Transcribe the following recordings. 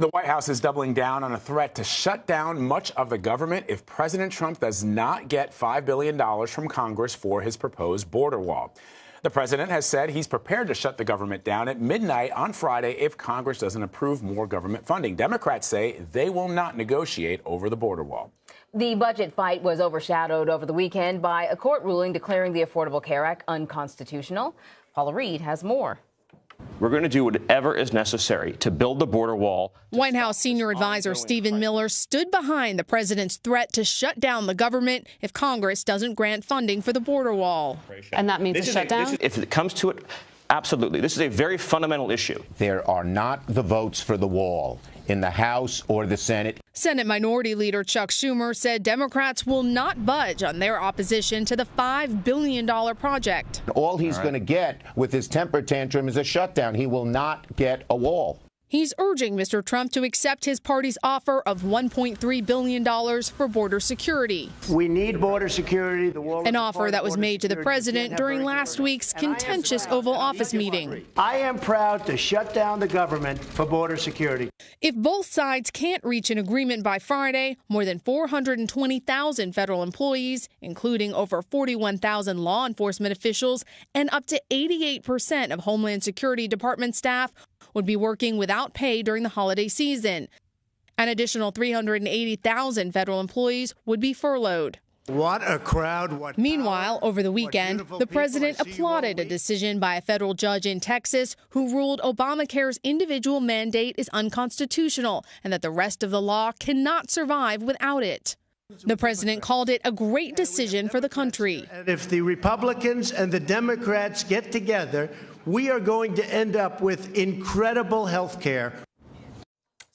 The White House is doubling down on a threat to shut down much of the government if President Trump does not get $5 billion from Congress for his proposed border wall. The president has said he's prepared to shut the government down at midnight on Friday if Congress doesn't approve more government funding. Democrats say they will not negotiate over the border wall. The budget fight was overshadowed over the weekend by a court ruling declaring the Affordable Care Act unconstitutional. Paula Reid has more. We're going to do whatever is necessary to build the border wall. White House senior advisor Stephen Miller stood behind the president's threat to shut down the government if Congress doesn't grant funding for the border wall. And that means a shutdown? If it comes to it, absolutely. This is a very fundamental issue. There are not the votes for the wall in the House or the Senate. Senate Minority Leader Chuck Schumer said Democrats will not budge on their opposition to the $5 billion project. All he's going to get with his temper tantrum is a shutdown. He will not get a wall. He's urging Mr. Trump to accept his party's offer of $1.3 billion for border security. We need border security. An offer that was made to the president during last week's contentious Oval Office meeting. I am proud to shut down the government for border security. If both sides can't reach an agreement by Friday, more than 420,000 federal employees, including over 41,000 law enforcement officials and up to 88% of Homeland Security Department staff, would be working without pay during the holiday season. An additional 380,000 federal employees would be furloughed. What a crowd. Meanwhile, over the weekend, the president applauded a decision by a federal judge in Texas who ruled Obamacare's individual mandate is unconstitutional and that the rest of the law cannot survive without it. The president called it a great decision for the country. And if the Republicans and the Democrats get together, we are going to end up with incredible health care.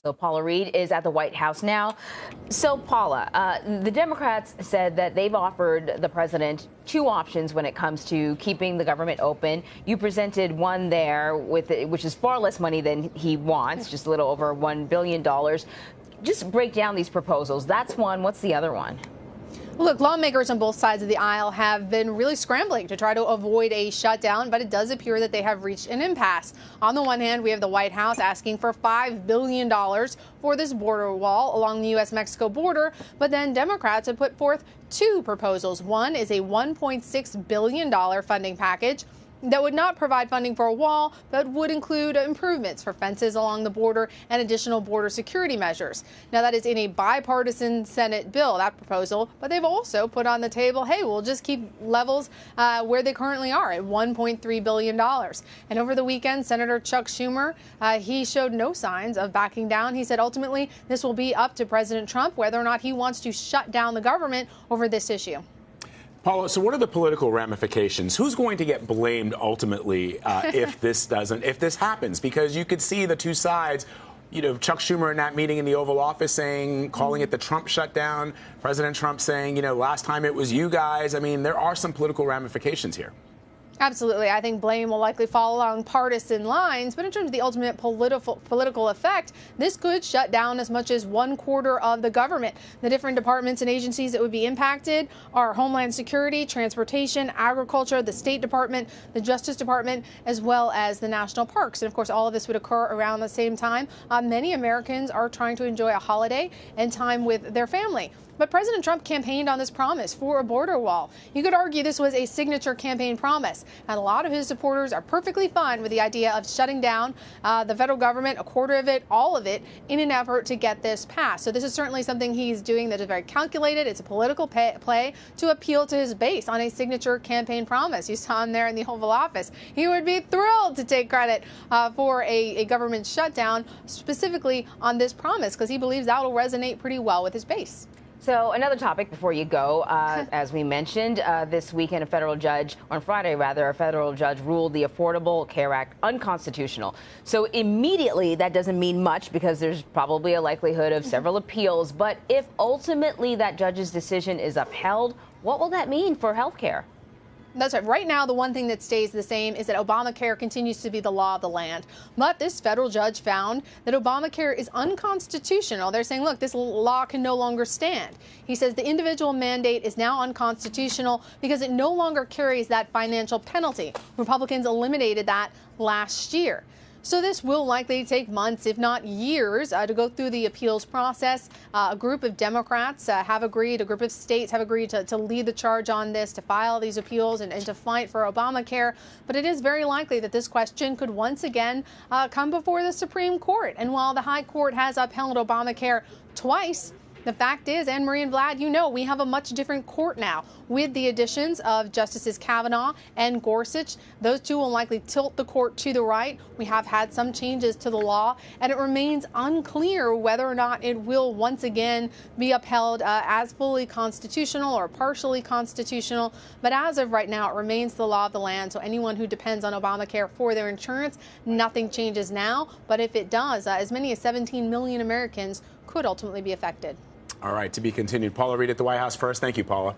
So Paula Reid is at the White House now. So, Paula, the Democrats said that they've offered the president two options when it comes to keeping the government open. You presented one there, which is far less money than he wants, just a little over $1 billion. Just break down these proposals. That's one. What's the other one? Look, lawmakers on both sides of the aisle have been really scrambling to try to avoid a shutdown, but it does appear that they have reached an impasse. On the one hand, we have the White House asking for $5 billion for this border wall along the U.S.-Mexico border, but then Democrats have put forth two proposals. One is a $1.6 billion funding package that would not provide funding for a wall, but would include improvements for fences along the border and additional border security measures. Now, that is in a bipartisan Senate bill, that proposal, but they've also put on the table, hey, we'll just keep levels where they currently are at $1.3 billion. And over the weekend, Senator Chuck Schumer, he showed no signs of backing down. He said ultimately this will be up to President Trump whether or not he wants to shut down the government over this issue. Paula, so what are the political ramifications? Who's going to get blamed ultimately if this happens? Because you could see the two sides, you know, Chuck Schumer in that meeting in the Oval Office calling it the Trump shutdown, President Trump saying, you know, last time it was you guys. I mean, there are some political ramifications here. Absolutely. I think blame will likely fall along partisan lines, but in terms of the ultimate political effect, this could shut down as much as 1/4 of the government. The different departments and agencies that would be impacted are Homeland Security, Transportation, Agriculture, the State Department, the Justice Department, as well as the national parks. And of course, all of this would occur around the same time. Many Americans are trying to enjoy a holiday and time with their family. But President Trump campaigned on this promise for a border wall. You could argue this was a signature campaign promise, and a lot of his supporters are perfectly fine with the idea of shutting down the federal government, a quarter of it, all of it, in an effort to get this passed. So this is certainly something he's doing that is very calculated. It's a political play to appeal to his base on a signature campaign promise. You saw him there in the Oval Office. He would be thrilled to take credit for a government shutdown, specifically on this promise, because he believes that will resonate pretty well with his base. So another topic before you go, as we mentioned, this weekend, on Friday, a federal judge ruled the Affordable Care Act unconstitutional. So immediately that doesn't mean much because there's probably a likelihood of several appeals. But if ultimately that judge's decision is upheld, what will that mean for health care? That's right. Right now, the one thing that stays the same is that Obamacare continues to be the law of the land. But this federal judge found that Obamacare is unconstitutional. They're saying, look, this law can no longer stand. He says the individual mandate is now unconstitutional because it no longer carries that financial penalty. Republicans eliminated that last year. So this will likely take months, if not years, to go through the appeals process. A group of Democrats have agreed, a group of states have agreed to lead the charge on this, to file these appeals and to fight for Obamacare. But it is very likely that this question could once again come before the Supreme Court. And while the High Court has upheld Obamacare twice, the fact is, Anne Marie and Vlad, you know, we have a much different court now with the additions of Justices Kavanaugh and Gorsuch. Those two will likely tilt the court to the right. We have had some changes to the law, and it remains unclear whether or not it will once again be upheld as fully constitutional or partially constitutional. But as of right now, it remains the law of the land. So anyone who depends on Obamacare for their insurance, nothing changes now. But if it does, as many as 17 million Americans could ultimately be affected. All right, to be continued. Paula Reid at the White House first. Thank you, Paula.